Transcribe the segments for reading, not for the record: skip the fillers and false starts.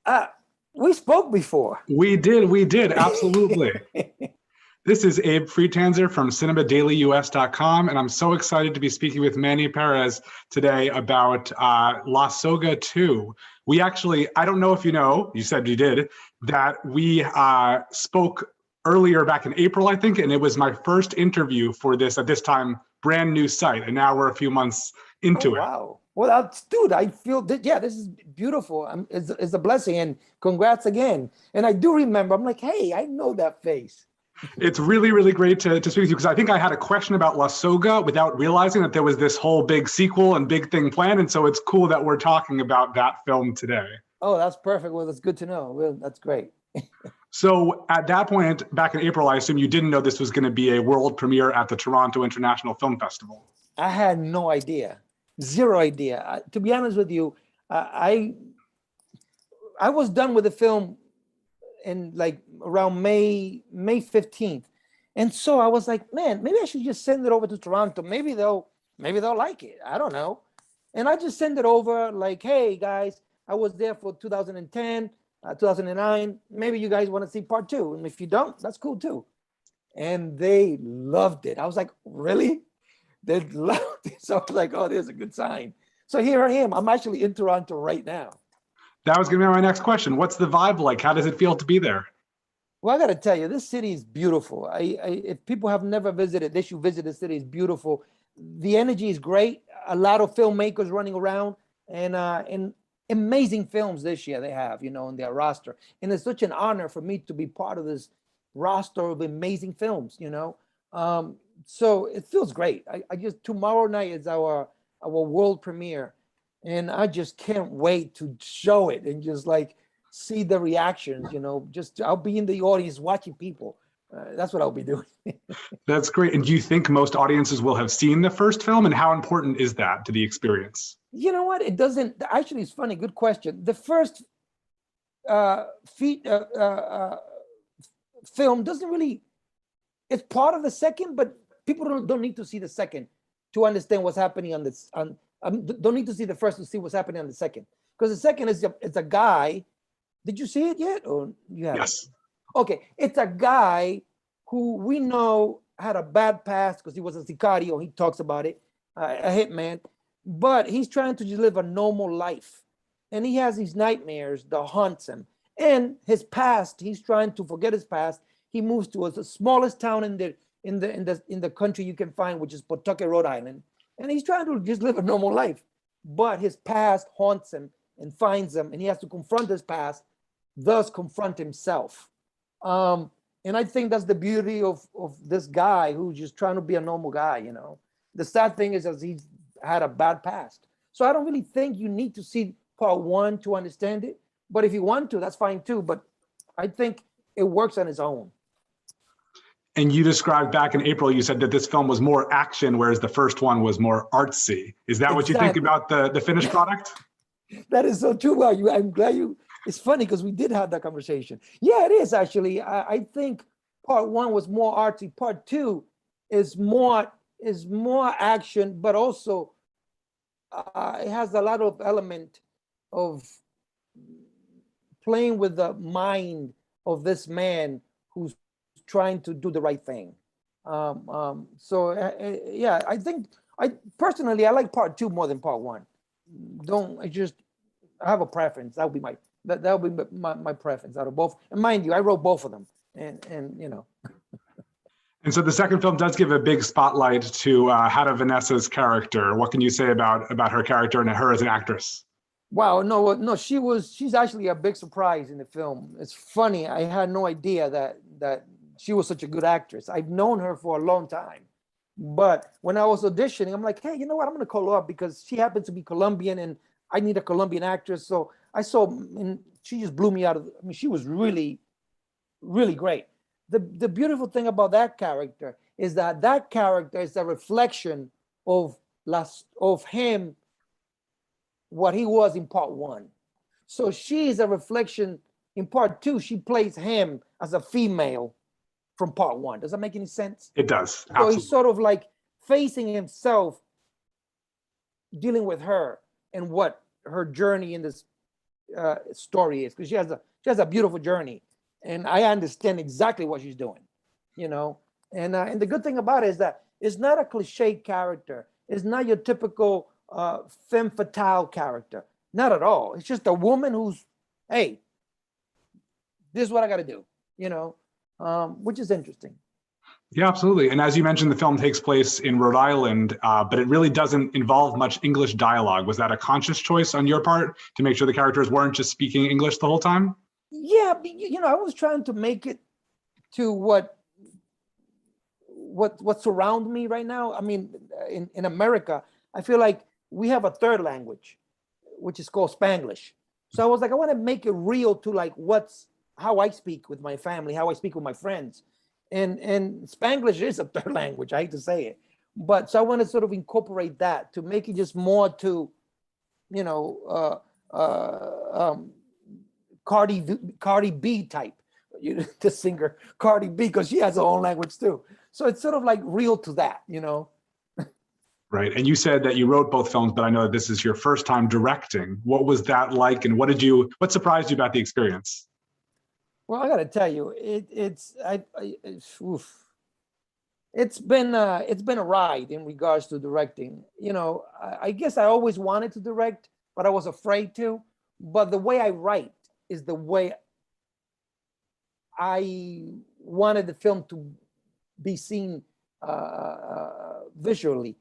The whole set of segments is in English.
Uh, we spoke before. We did, absolutely. This is Abe Friedtanzer from cinemadailyus.com, and I'm so excited to be speaking with Manny Perez today about La Soga 2. We actually, I don't know if you know, you said you did, that we spoke earlier back in April, I think, and it was my first interview for this, at this time, brand new site, and now we're a few months into it. Wow. Well, dude, I feel that, yeah, this is beautiful. It's a blessing, and congrats again. And I do remember, I'm like, hey, I know that face. It's really, really great to speak with you, because I think I had a question about La Soga without realizing that there was this whole big sequel and big thing planned. And so it's cool that we're talking about that film today. Oh, that's perfect. Well, that's good to know. Well, that's great. So at that point, back in April, I assume you didn't know this was going to be a world premiere at the Toronto International Film Festival. I had no idea, zero idea. To be honest with you, I was done with the film in like around May 15th. And so I was like, man, maybe I should just send it over to Toronto. Maybe they'll like it. I don't know. And I just send it over like, hey guys, I was there for 2010, 2009. Maybe you guys want to see part 2. And if you don't, that's cool too. And they loved it. I was like, really? They loved it. So I was like, oh, there's a good sign. So here I am. I'm actually in Toronto right now. That was going to be my next question. What's the vibe like? How does it feel to be there? Well, I got to tell you, this city is beautiful. If people have never visited, they should visit the city. It's beautiful. The energy is great. A lot of filmmakers running around, and amazing films this year they have, in their roster. And it's such an honor for me to be part of this roster of amazing films, So it feels great. I just, tomorrow night is our world premiere. And I just can't wait to show it and just like see the reactions, just I'll be in the audience watching people. That's what I'll be doing. That's great. And do you think most audiences will have seen the first film? And how important is that to the experience? You know what? It doesn't, actually, it's funny. Good question. The first film doesn't really, it's part of the second, but people don't need to see the second to understand what's happening on this, don't need to see the first to see what's happening on the second, because the second is it's a guy. Did you see it yet, or you haven't? Yes. Okay, it's a guy who we know had a bad past because he was a sicario. He talks about it, a hitman, but he's trying to just live a normal life, and he has these nightmares that haunts him. And his past, he's trying to forget his past. He moves to the smallest town in the country you can find, which is Pawtucket, Rhode Island. And he's trying to just live a normal life, but his past haunts him and finds him, and he has to confront his past, thus confront himself. And I think that's the beauty of this guy who's just trying to be a normal guy, The sad thing is that he's had a bad past. So I don't really think you need to see part 1 to understand it, but if you want to, that's fine too. But I think it works on its own. And you described back in April, you said that this film was more action, whereas the first one was more artsy. Is that what you think about the finished product? That is so true. Well, I'm glad it's funny because we did have that conversation. Yeah, it is actually. I think part 1 was more artsy. Part 2 is more action, but also it has a lot of element of playing with the mind of this man who's trying to do the right thing. Yeah, I think I like part 2 more than part 1. I have a preference. That would be my preference out of both. And mind you, I wrote both of them, and And so the second film does give a big spotlight to Hada Vanessa's character. What can you say about her character and her as an actress? Wow, no, she's actually a big surprise in the film. It's funny. I had no idea that she was such a good actress. I've known her for a long time. But when I was auditioning, I'm like, hey, you know what? I'm going to call her up because she happens to be Colombian and I need a Colombian actress. So I saw, and she just blew me out of, she was really, really great. The beautiful thing about that character is that character is a reflection of him, what he was in part 1. So she is a reflection in part 2. She plays him as a female from part 1. Does that make any sense? It does. Absolutely. So he's sort of like facing himself, dealing with her and what her journey in this story is, because she has a beautiful journey, and I understand exactly what she's doing, And the good thing about it is that it's not a cliche character. It's not your typical femme fatale character. Not at all. It's just a woman who's, hey, this is what I got to do, which is interesting. Yeah, absolutely. And as you mentioned, the film takes place in Rhode Island, but it really doesn't involve much English dialogue. Was that a conscious choice on your part to make sure the characters weren't just speaking English the whole time? Yeah, I was trying to make it to what surround me right now. I mean, in America, I feel like we have a third language, which is called Spanglish. So I was like, I want to make it real to like how I speak with my family, how I speak with my friends. And Spanglish is a third language. I hate to say it, but so I want to sort of incorporate that to make it just more to, Cardi B type, the singer Cardi B, because she has her own language too. So it's sort of like real to that, Right. And you said that you wrote both films, but I know that this is your first time directing. What was that like, and what surprised you about the experience? Well, I got to tell you, it's been a ride in regards to directing. I guess I always wanted to direct, but I was afraid to. But the way I write is the way I wanted the film to be seen visually.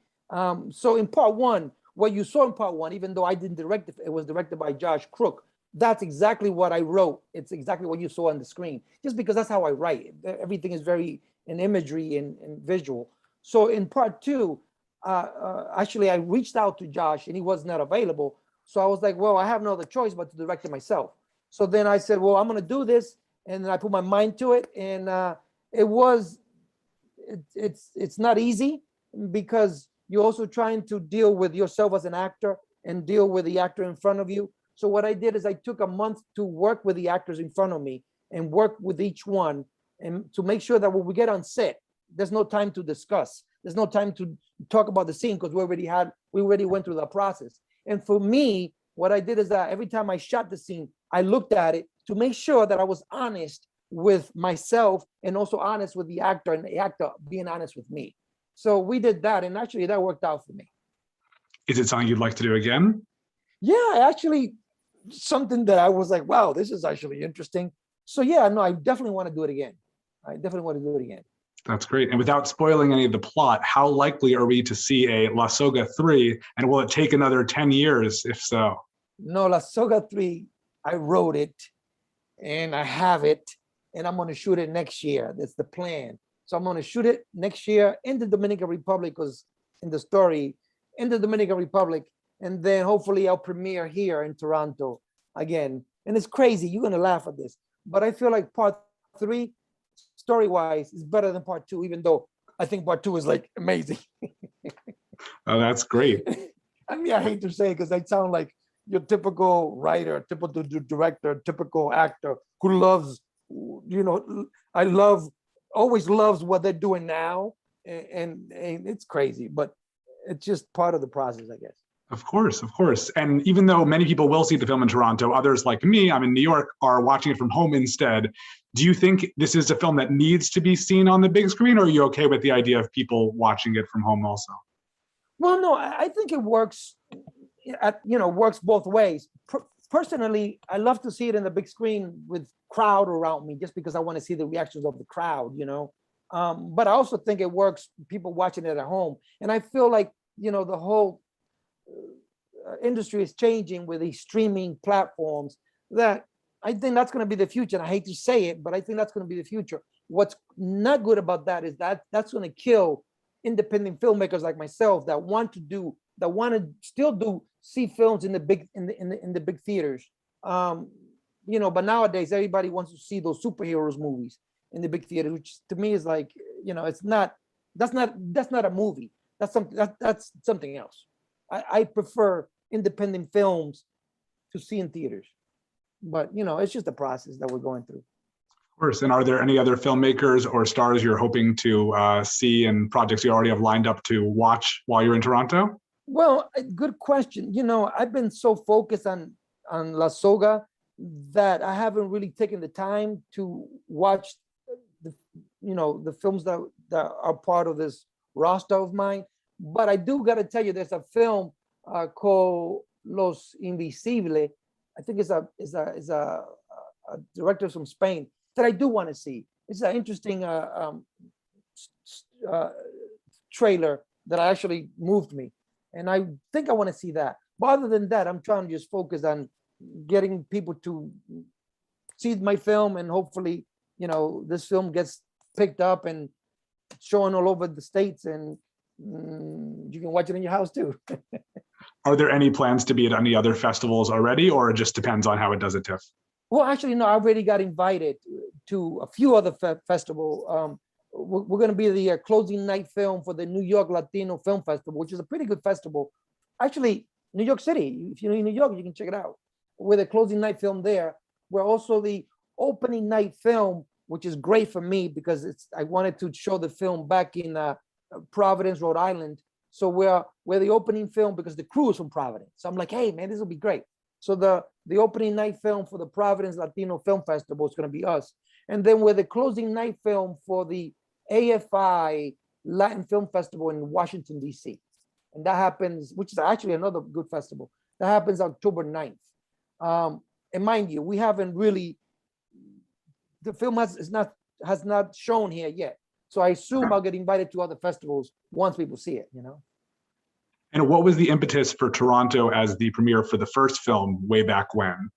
So in part one, what you saw in part one, even though I didn't direct it, it was directed by Josh Crook. That's exactly what I wrote. It's exactly what you saw on the screen, just because that's how I write. Everything is very in imagery and visual. So in part two, actually, I reached out to Josh and he was not available. So I was like, well, I have no other choice but to direct it myself. So then I said, well, I'm going to do this. And then I put my mind to it. And it's not easy, because you're also trying to deal with yourself as an actor and deal with the actor in front of you. So what I did is I took a month to work with the actors in front of me and work with each one, and to make sure that when we get on set, there's no time to discuss. There's no time to talk about the scene, because we already went through the process. And for me, what I did is that every time I shot the scene, I looked at it to make sure that I was honest with myself and also honest with the actor, and the actor being honest with me. So we did that, and actually that worked out for me. Is it something you'd like to do again? Yeah, actually, something that I was like, wow, this is actually interesting. So yeah, no, I definitely want to do it again. That's great. And without spoiling any of the plot, how likely are we to see a La Soga 3? And will it take another 10 years, if so? No, La Soga 3, I wrote it and I have it, and I'm going to shoot it next year. That's the plan. So I'm going to shoot it next year in the Dominican Republic, because in the story, in the Dominican Republic, and then hopefully I'll premiere here in Toronto again. And it's crazy. You're going to laugh at this, but I feel like part 3, story-wise, is better than part 2, even though I think part 2 is like amazing. Oh, that's great. I mean, I hate to say it, because I sound like your typical writer, typical director, typical actor who loves, always loves what they're doing now. And it's crazy, but it's just part of the process, I guess. Of course, of course. And even though many people will see the film in Toronto, others like me, I'm in New York, are watching it from home instead. Do you think this is a film that needs to be seen on the big screen, or are you okay with the idea of people watching it from home also? Well, no, I think it works, works both ways. Personally, I love to see it in the big screen with crowd around me, just because I want to see the reactions of the crowd, But I also think it works people watching it at home. And I feel like, the whole industry is changing with these streaming platforms, that I think that's going to be the future. And I hate to say it, but I think that's going to be the future. What's not good about that is that that's going to kill independent filmmakers like myself that want to still see films in the big theaters. But nowadays everybody wants to see those superheroes movies in the big theater, which to me is like, that's not a movie. That's something else. I prefer independent films to see in theaters, but it's just a process that we're going through. Of course. And are there any other filmmakers or stars you're hoping to see, and projects you already have lined up to watch while you're in Toronto? Well, good question. I've been so focused on on La Soga that I haven't really taken the time to watch the the films that are part of this roster of mine. But I do got to tell you, there's a film called Los Invisibles. I think it's a director from Spain that I do want to see. It's an interesting trailer that actually moved me, and I think I want to see that. But other than that, I'm trying to just focus on getting people to see my film, and hopefully, this film gets picked up and shown all over the States, and you can watch it in your house too. Are there any plans to be at any other festivals already, or it just depends on how it does at TIFF? Well, actually, no, I already got invited to a few other festivals. We're going to be the closing night film for the New York Latino Film Festival, which is a pretty good festival. Actually, New York City, if you're in New York, you can check it out. We're the closing night film there. We're also the opening night film, which is great for me because I wanted to show the film back in Providence, Rhode Island. So we're the opening film because the crew is from Providence. So I'm like, hey, man, this will be great. So the opening night film for the Providence Latino Film Festival is going to be us. And then we're the closing night film for the AFI Latin Film Festival in Washington, D.C. And that happens, which is actually another good festival. That happens October 9th. And mind you, we haven't really, the film has not shown here yet. So I assume I'll get invited to other festivals once people see it, And what was the impetus for Toronto as the premiere for the first film way back when?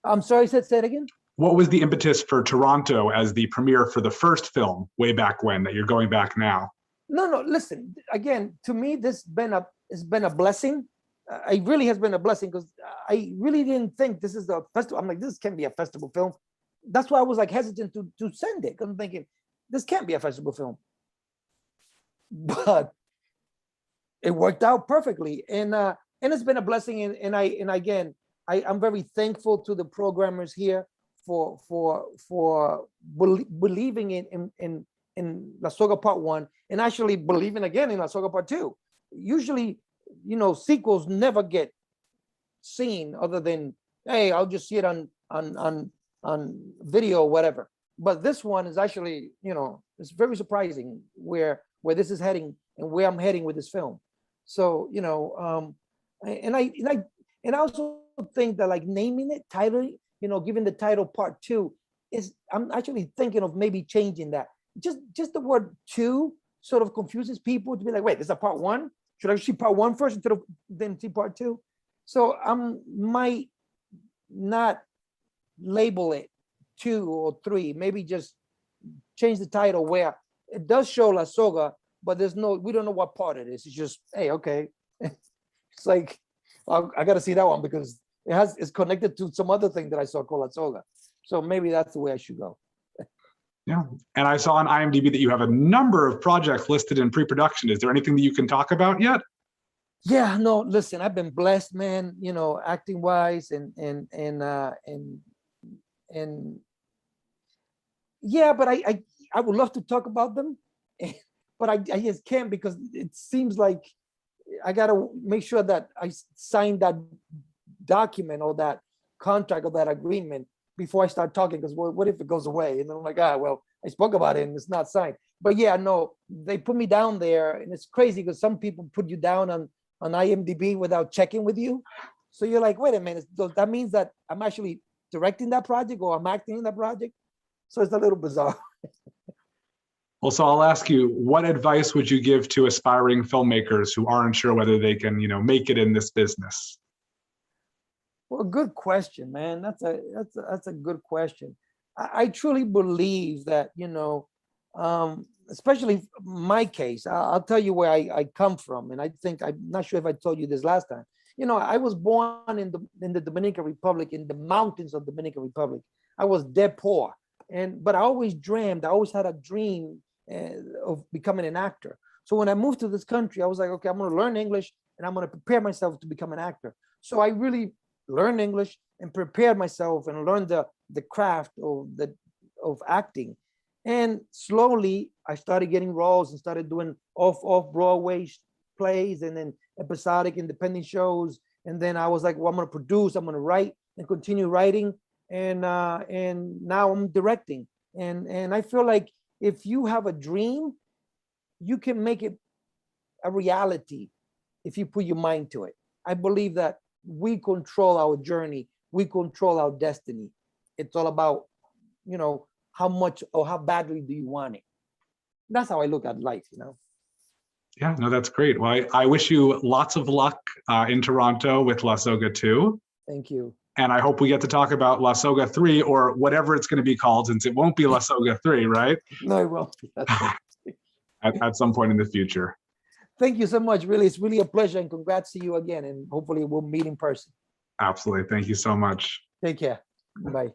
I'm sorry, say it again? What was the impetus for Toronto as the premiere for the first film way back when that you're going back now? No, listen, again, to me, it's been a blessing. It really has been a blessing because I really didn't think this is a festival. I'm like, this can't be a festival film. That's why I was like hesitant to send it because I'm thinking, this can't be a festival film. But it worked out perfectly. And it's been a blessing. And again, I'm very thankful to the programmers here for believing in La Soga Part 1 and actually believing again in La Soga Part 2. Usually, sequels never get seen other than, hey, I'll just see it on video or whatever. But this one is actually, it's very surprising where this is heading and where I'm heading with this film. So, and I also think that like naming it, titling, giving the title Part 2 I'm actually thinking of maybe changing that. Just the word 2 sort of confuses people to be like, wait, this is a Part 1? Should I see Part 1 first instead of then see Part 2? So I might not label it 2 or 3, maybe just change the title where it does show La Soga, but we don't know what part it is. It's just, hey, okay. It's like, I got to see that one because it's connected to some other thing that I saw called La Soga. So maybe that's the way I should go. Yeah. And I saw on IMDb that you have a number of projects listed in pre-production. Is there anything that you can talk about yet? Yeah, no, listen, I've been blessed, man, acting wise and yeah, but I would love to talk about them, but I just can't because it seems like I got to make sure that I sign that document or that contract or that agreement before I start talking, because what if it goes away? And I'm like, well, I spoke about it and it's not signed. But yeah, no, they put me down there, and it's crazy because some people put you down on IMDb without checking with you. So you're like, wait a minute, that means that I'm actually directing that project or I'm acting in that project. So it's a little bizarre. Well, so I'll ask you, what advice would you give to aspiring filmmakers who aren't sure whether they can, make it in this business? Well, good question, man. That's a good question. I truly believe that, especially my case, I'll tell you where I come from. And I think, I'm not sure if I told you this last time. I was born in the Dominican Republic, in the mountains of Dominican Republic. I was dead poor. But I always had a dream of becoming an actor. So when I moved to this country, I was like, okay, I'm going to learn English and I'm going to prepare myself to become an actor. So I really learned English and prepared myself and learned the craft of acting. And slowly I started getting roles and started doing off Broadway plays and then episodic independent shows. And then I was like, well, I'm going to produce, I'm going to write and continue writing. And now I'm directing. And I feel like if you have a dream, you can make it a reality if you put your mind to it. I believe that we control our journey. We control our destiny. It's all about, how much or how badly do you want it? That's how I look at life, Yeah, no, that's great. Well, I wish you lots of luck in Toronto with La Soga 2. Thank you. And I hope we get to talk about La Soga 3 or whatever it's going to be called, since it won't be La Soga 3, right? No, it won't be. At some point in the future. Thank you so much. Really, it's really a pleasure, and congrats to you again. And hopefully we'll meet in person. Absolutely. Thank you so much. Take care. Bye.